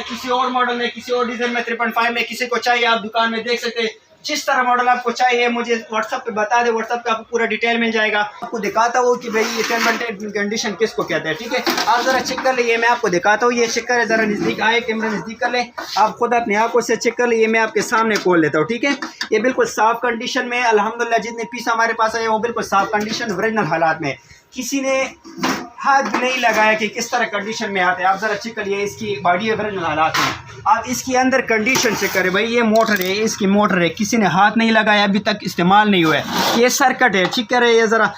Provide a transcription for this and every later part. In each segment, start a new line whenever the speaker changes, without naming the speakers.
किसी और मॉडल में, किसी और डिजाइन में 3.5 में किसी को चाहिए, आप दुकान में देख सकते हैं। जिस तरह मॉडल आपको चाहिए मुझे व्हाट्सएप पे बता दे, व्हाट्सएप पे आपको पूरा डिटेल मिल जाएगा। आपको दिखाता हूँ कि भाई ये 10 कंडीशन किसको कहते हैं, ठीक है। आप जरा चेक कर ले, ये मैं आपको दिखाता हूँ, ये चेक कर, जरा नज़दीक आए, कैमरा नज़दीक कर ले, आप खुद अपनी आंखों से चेक कर ले। ये मैं आपके सामने खोल लेता हूँ, ठीक है। ये बिल्कुल साफ कंडीशन में अल्हम्दुलिल्लाह, जितने पीस हमारे पास है वो बिल्कुल साफ कंडीशन ओरिजिनल हालात में, किसी ने हाथ भी नहीं लगाया कि किस तरह कंडीशन में आते हैं। आप ज़रा चेक करिए, इसकी बॉडी ओरिजिनल हालात में, आप इसकी अंदर कंडीशन चेक करें। भाई ये मोटर है, इसकी मोटर है, किसी ने हाथ नहीं लगाया, अभी तक इस्तेमाल नहीं हुआ है। ये सर्किट है, चेक करें ये ज़रा,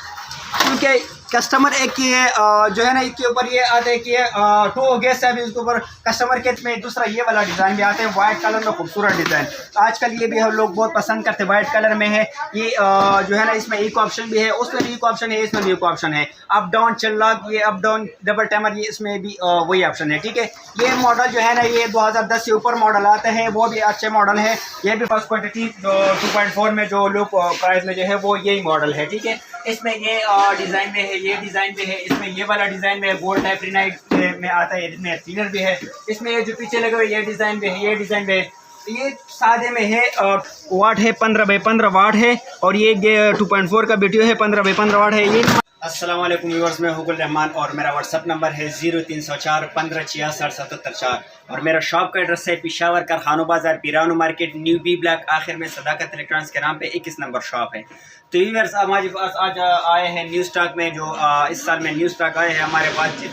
क्योंकि कस्टमर एक की है जो है ना, इसके ऊपर ये आते हैं कि टू हो गया है, अभी उसके ऊपर कस्टमर के में दूसरा ये वाला डिज़ाइन भी आते हैं, वाइट कलर में खूबसूरत डिज़ाइन। आजकल ये भी हम लोग बहुत पसंद करते हैं, वाइट कलर में है ये जो है ना, इसमें एक ऑप्शन भी है, उसमें भी एक ऑप्शन है, इसमें भी एक ऑप्शन है, अप डाउन चल्लाक, ये अप डाउन डबल टाइमर, ये इसमें भी वही ऑप्शन है, ठीक है। ये मॉडल जो है ना, ये 2010 से ऊपर मॉडल आते हैं, वो भी अच्छे मॉडल है। ये भी फर्स्ट क्वांटिटी 2.4 में जो लो प्राइस में जो है वो यही मॉडल है, ठीक है। इसमें ये डिज़ाइन में है, ये डिज़ाइन में है, इसमें ये वाला डिज़ाइन में गोल्ड टाइप रिनाइट में आता है, इसमें क्लीनर भी है, इसमें ये जो पीछे लगे हुए ये डिज़ाइन में है, ये डिज़ाइन में है। ये सादे में है, वाट है 15x15 वाट है, और ये 2.4 का वीडियो है, 15x15 वाट है ये। अस्सलाम वालेकुम व्यूअर्स, मैं हुकुल रहमान और मेरा व्हाट्सअप नंबर है 0304 15 66 77 4 और मेरा शॉप का एड्रेस है पेशावर कारखानों बाज़ार, Pirano market, new B block, आखिर में सदाकत इलेक्ट्रॉनिक्स के नाम पे 21 नंबर शॉप है। तो व्यूअर्स हमारे पास आज आए हैं न्यू स्टॉक में, जो इस साल में न्यू स्टॉक आए हैं हमारे पास,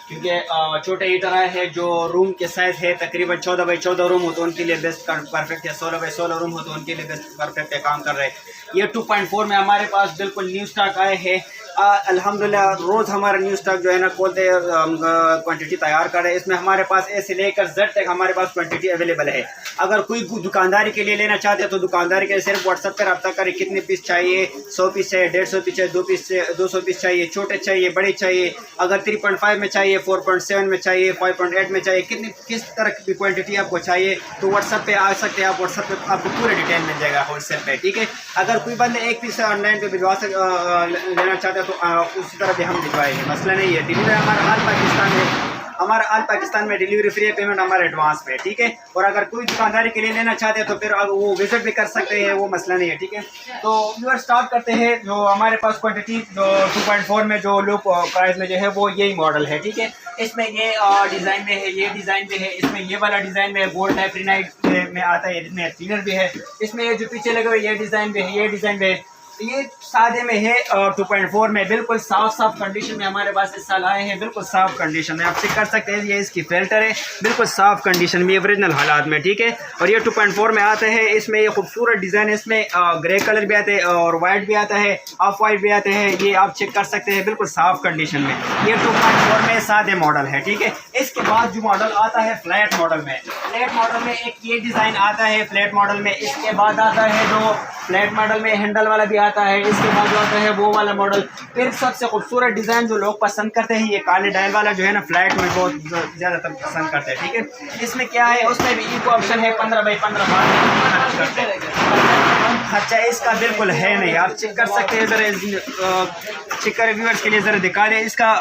क्योंकि छोटे हीटर आए हैं जो रूम के साइज़ है तकरीबन 14x14 रूम हो तो उनके लिए बेस्ट परफेक्ट है, 16x16 रूम हो तो उनके लिए बेस्ट परफेक्ट है, काम कर रहे हैं। ये 2.4 में हमारे पास बिल्कुल न्यू स्टॉक आए हैं। अल्हम्दुलिल्लाह रोज़ हमारा न्यू स्टॉक जो है ना खोलते क्वांटिटी तैयार कर रहे हैं। इसमें हमारे पास ए से लेकर जेड तक हमारे पास क्वांटिटी अवेलेबल है। अगर कोई दुकानदारी के लिए लेना चाहते हैं तो दुकानदारी के लिए सिर्फ व्हाट्सएप पर रब्ता करें, कितने पीस चाहिए, 100 पीस चाहिए, 150 पीस चाहिए, 200 पीस चाहिए, छोटे चाहिए, बड़े चाहिए, अगर 3.5 में चाहिए, 4.7 में चाहिए, 5.8 में चाहिए, किस तरह की क्वांटिटी आपको चाहिए तो व्हाट्सएप पे आ सकते हैं आप। व्हाट्सएप पे आपको पूरा डिटेल मिल जाएगा होलसेल पे, ठीक है। अगर कोई बंदे एक पीस ऑनलाइन पे भिजवा लेना चाहते हैं तो उसी तरह भी हम भिजवाएंगे, मसला नहीं है। डिलीवरी हमारा हाल पाकिस्तान में, हमारा आल पाकिस्तान में डिलीवरी फ्री है, पेमेंट हमारे एडवांस में, ठीक है। और अगर कोई दुकानदारी के लिए लेना चाहते हैं तो फिर वो विजिट भी कर सकते हैं, वो मसला नहीं है, ठीक है। तो व्यूअर स्टार्ट करते हैं। जो हमारे पास क्वांटिटी 2.4 में जो लो प्राइस में जो है वो यही मॉडल है, ठीक है। इसमें ये डिज़ाइन में है, ये डिज़ाइन में है, इसमें ये वाला डिज़ाइन में गोल्ड टाइप रिनाइट में आता है, इसमें क्लीनर भी है, इसमें ये जो पीछे लगे हुए ये डिज़ाइन में है, ये डिज़ाइन में है। ये सादे में है 2.4 में बिल्कुल साफ कंडीशन में हमारे पास इस साल आए हैं, बिल्कुल साफ कंडीशन में आप चेक कर सकते हैं। ये इसकी फिल्टर है, बिल्कुल साफ कंडीशन में, ओरिजिनल हालात में, ठीक है। और ये 2.4 में आता है। इसमें ये खूबसूरत डिज़ाइन है, इसमें ग्रे कलर भी आते हैं और वाइट भी आता है, ऑफ वाइट भी आते हैं, ये आप चेक कर सकते हैं, बिल्कुल साफ कंडीशन में। ये 2.4 में सादे मॉडल है, ठीक है। इसके बाद जो मॉडल आता है फ्लैट मॉडल में, फ्लैट मॉडल में एक ये डिज़ाइन आता है फ्लैट मॉडल में। इसके बाद आता है जो फ्लैट मॉडल में हैंडल वाला भी आता है, इसके बाद जो आता है वो वाला मॉडल। फिर सबसे खूबसूरत डिज़ाइन जो लोग पसंद करते हैं, ये काले डायल वाला जो है ना, फ्लैट में बहुत ज़्यादातर पसंद करते हैं, ठीक है। इसमें क्या है, उसमें भी इको ऑप्शन है, 15x15 खर्च करते हैं। खर्चा इसका बिल्कुल है नहीं, आप चेक कर सकते हैं, ज़रा चेक करें व्यूअर्स के लिए, ज़रा दिखा रहे हैं। इसका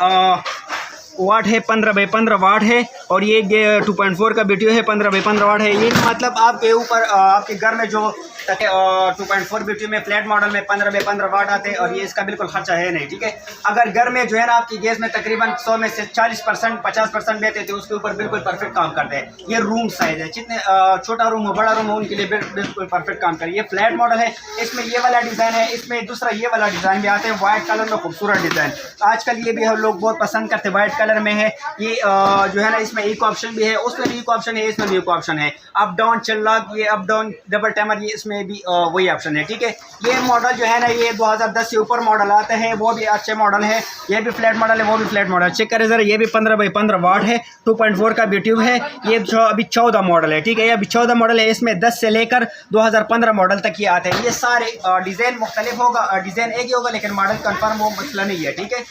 वाट है 15x15 वाट है, और ये 2.4 का वीडियो है, 15x15 वाट है। ये मतलब आपके ऊपर आपके घर में जो 2.4 BTU में फ्लैट मॉडल में 15x15 वाट आते हैं, और ये इसका बिल्कुल खर्चा है नहीं, ठीक है। अगर घर में जो है ना आपकी गैस में तकरीबन 100 में से 40% 50% देते थे, उसके ऊपर बिल्कुल परफेक्ट काम करते हैं। ये रूम साइज है, जितने छोटा रूम हो बड़ा रूम हो उनके लिए बिल्कुल परफेक्ट काम करे। ये फ्लैट मॉडल है, इसमें ये वाला डिज़ाइन है, इसमें दूसरा ये वाला डिज़ाइन भी आते हैं, वाइट कलर में खूबसूरत डिज़ाइन। आजकल ये भी हम लोग बहुत पसंद करते हैं, वाइट कलर में है। ये जो है ना, इसमें एक ऑप्शन भी है, उसमें भी एक ऑप्शन है, इसमें भी एक ऑप्शन है, अप डाउन चल्लाक, ये अप डाउन डबल टाइमर, ये इसमें भी वही ऑप्शन है, ठीक है। ये मॉडल जो है ना, ये 2010 से ऊपर मॉडल आते हैं, वो भी अच्छे मॉडल है। ये भी फ्लैट मॉडल है, वो भी फ्लैट मॉडल, चेक करें ज़रा। ये भी 15x15 वाट है, 2.4 का BTU है। ये जो अभी 14 मॉडल है, ठीक है, ये अभी 14 मॉडल है। इसमें 10 से लेकर 2015 मॉडल तक ये आते हैं। ये सारे डिज़ाइन मुख्तलिफ होगा, डिज़ाइन एक ही होगा लेकिन मॉडल कन्फर्म वो मसला नहीं है, ठीक है।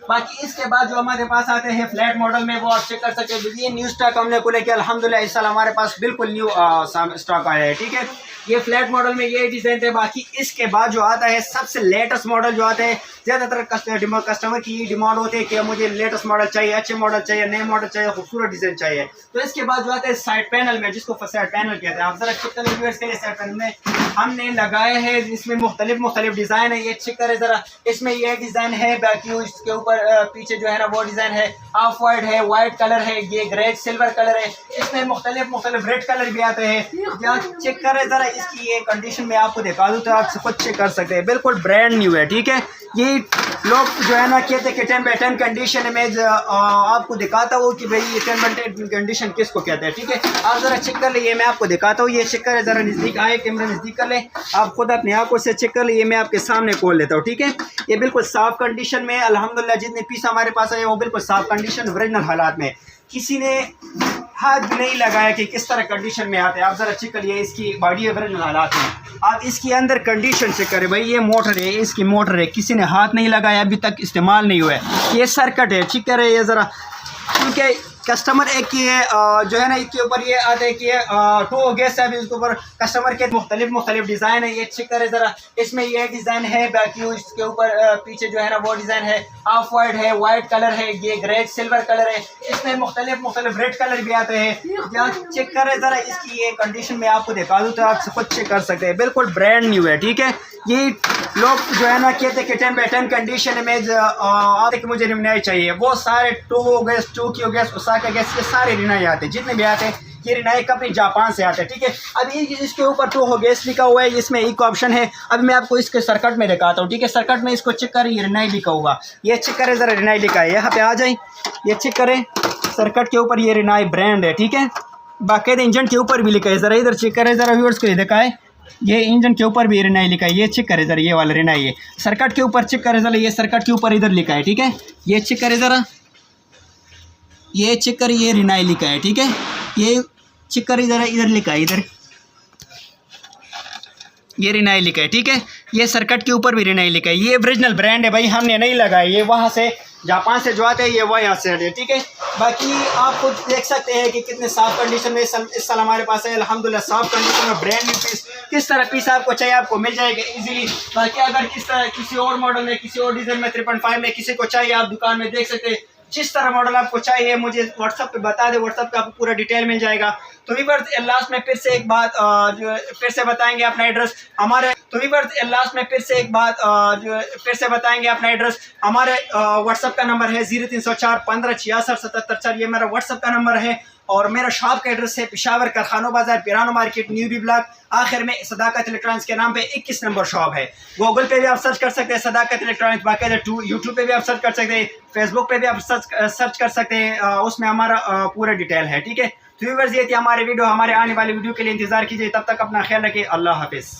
बाकी इसके बाद जो हमारे पास आते हैं फ्लैट मॉडल में, वो आप चेक कर सकते हैं। ये न्यू स्टॉक हमने को लेके अल्हम्दुलिल्लाह इस साल हमारे पास बिल्कुल न्यू स्टॉक आया है, ठीक है। ये फ्लैट मॉडल में ये डिज़ाइन थे। बाकी इसके बाद जो आता है सबसे लेटेस्ट मॉडल जो आता है, ज़्यादातर कस्टमर की डिमांड होती है कि मुझे लेटेस्ट मॉडल चाहिए, अच्छे मॉडल चाहिए, नए मॉडल चाहिए, खूबसूरत डिज़ाइन चाहिए। तो इसके बाद जो आता है साइड पैनल में, जिसको साइड पैनल कहते हैं, आप जरा चेक करें व्यूअर्स के लिए। साइड पैनल में हमने लगाए हैं, इसमें मुख्तलिफ डिज़ाइन है। ये चेक करें ज़रा, इसमें ये डिज़ाइन है, बाकी इसके ऊपर पीछे जो है ना वो डिज़ाइन है, ऑफ वाइट है, वाइट कलर है, ये ग्रे सिल्वर कलर है, इसमें मुख्तलिफ रेड कलर भी आते हैं। यहाँ चेक करें ज़रा, इसकी ये कंडीशन में आपको दिखा दूँ तो आप खुद चेक कर सकते हैं, बिल्कुल ब्रांड न्यू है, ठीक है। ये लोग जो है ना कहते हैं कि 10/10 कंडीशन में आपको दिखाता हूँ कि भाई ये 10/10 कंडीशन किसको कहते हैं, ठीक है। आप ज़रा चेक कर लीजिए, मैं आपको दिखाता हूँ। ये चेक करें ज़रा, नज़दीक आए, कैमरा नज़दीक कर लें, आप खुद अपनी आंखों से चेक कर लीजिए। मैं आपके सामने खोल लेता हूँ, ठीक है। ये बिल्कुल साफ़ कंडीशन में अल्हम्दुलिल्लाह, जितने पीस हमारे पास है वो बिल्कुल साफ़ कंडीशन ओरिजिनल हालात में, किसी ने हाथ भी नहीं लगाया कि किस तरह कंडीशन में आते हैं। आप ज़रा चेक करिए, इसकी बॉडी ओरिजिनल हालात में। आप इसकी अंदर कंडीशन चेक करें, भाई ये मोटर है, इसकी मोटर है, किसी ने हाथ नहीं लगाया, अभी तक इस्तेमाल नहीं हुआ है। ये सर्किट है, चेक करें ये ज़रा, क्योंकि कस्टमर एक की है जो है ना, इसके ऊपर ये आते हैं कि टू गैस है, अभी इसके ऊपर कस्टमर के मुख्तलिफ डिज़ाइन है। ये चेक करें ज़रा, इसमें ये डिज़ाइन है, बाकी इसके ऊपर पीछे जो है ना वो डिज़ाइन है, ऑफ वाइट है, वाइट कलर है, ये ग्रे सिल्वर कलर है, इसमें मुख्तलिफ रेड कलर भी आते हैं। यहाँ चेक करें ज़रा, इसकी ये कंडीशन में आपको दिखा दूँ तो आप खुद चेक कर सकते हैं, बिल्कुल ब्रांड न्यू है, ठीक है। ये लोग जो है ना कहते हैं कि 10/10 कंडीशन में आते कि मुझे रिनाई चाहिए, वो सारे टू gas, Tokyo gas, Osaka gas, ये सारे रिनाई आते हैं, जितने भी आते हैं ये रिनाई कंपनी जापान से आते हैं, ठीक है। अभी इसके ऊपर टू गैस लिखा हुआ है, इसमें एक ऑप्शन है। अब मैं आपको इसके सर्किट में दिखाता हूँ, ठीक है। सर्किट में इसको चेक करें, ये रिनाई लिखा होगा, ये चेक करें ज़रा, रिनाई लिखा है, यहाँ पे आ जाए, ये चेक करें, सर्किट के ऊपर ये रिनाई ब्रांड है, ठीक है। बाकायदा इंजन के ऊपर भी लिखा है, ज़रा इधर चेक करें ज़रा, व्यूअर्स को दिखाएं, ये इंजन के ऊपर भी रिनाई लिखा है। ये चेक करें ज़रा, ये वाला रिनाई है। सर्किट के ऊपर चेक करें ज़रा, ये सर्किट के ऊपर इधर लिखा है, ठीक है। ये चेक करें ज़रा, ये चेक करें, ये रिनाई लिखा है, ठीक है। ये चेक करें ज़रा, इधर लिखा है, इधर ये रिनाई लिखा है, ठीक है। ये सर्किट के ऊपर भी रिनाई लिखा है। ये ओरिजिनल ब्रांड है भाई, हमने नहीं लगाया, ये वहाँ से जापान से जो आते हैं, ये वह यहाँ से है, ठीक है। बाकी आप खुद देख सकते हैं कि कितने साफ कंडीशन में इस साल हमारे पास है अल्हम्दुलिल्लाह, साफ कंडीशन में ब्रांड न्यू पीस। किस तरह पीस आपको चाहिए, आपको मिल जाएगा इजीली। बाकी अगर किस तरह किसी और मॉडल में, किसी और डिज़ाइन में 3.5 में किसी को चाहिए, आप दुकान में देख सकते हैं। जिस तरह मॉडल आपको चाहिए मुझे व्हाट्सअप पे बता दें, व्हाट्सअप पे आपको पूरा डिटेल मिल जाएगा। तो वीवर्स लास्ट में फिर से एक बात जो फिर से बताएंगे अपना एड्रेस हमारे, तो वीवर्स लास्ट में फिर से एक बात जो फिर से बताएंगे अपना एड्रेस। हमारे व्हाट्सअप का नंबर है 0304 15 66 77 ये मेरा व्हाट्सअप का नंबर है। और मेरा शॉप का एड्रेस है पेशावर कारखानों बाजार, पिरानो मार्केट, न्यू बी ब्लॉक, आखिर में सदाकत इलेक्ट्रॉनिक्स के नाम पे 21 नंबर शॉप है। गूगल पे भी आप सर्च कर सकते हैं सदाकत इलेक्ट्रॉनिक्स, बाकायदा यूट्यूब पे भी आप सर्च कर सकते हैं, फेसबुक पे भी आप सर्च कर सकते हैं, उसमें हमारा पूरा डिटेल है, ठीक है। तो व्यूअर्स ये थी हमारे वीडियो, हमारे आने वाले वीडियो के लिए इंतजार कीजिए, तब तक अपना ख्याल रखिए, अल्लाह हाफिज़।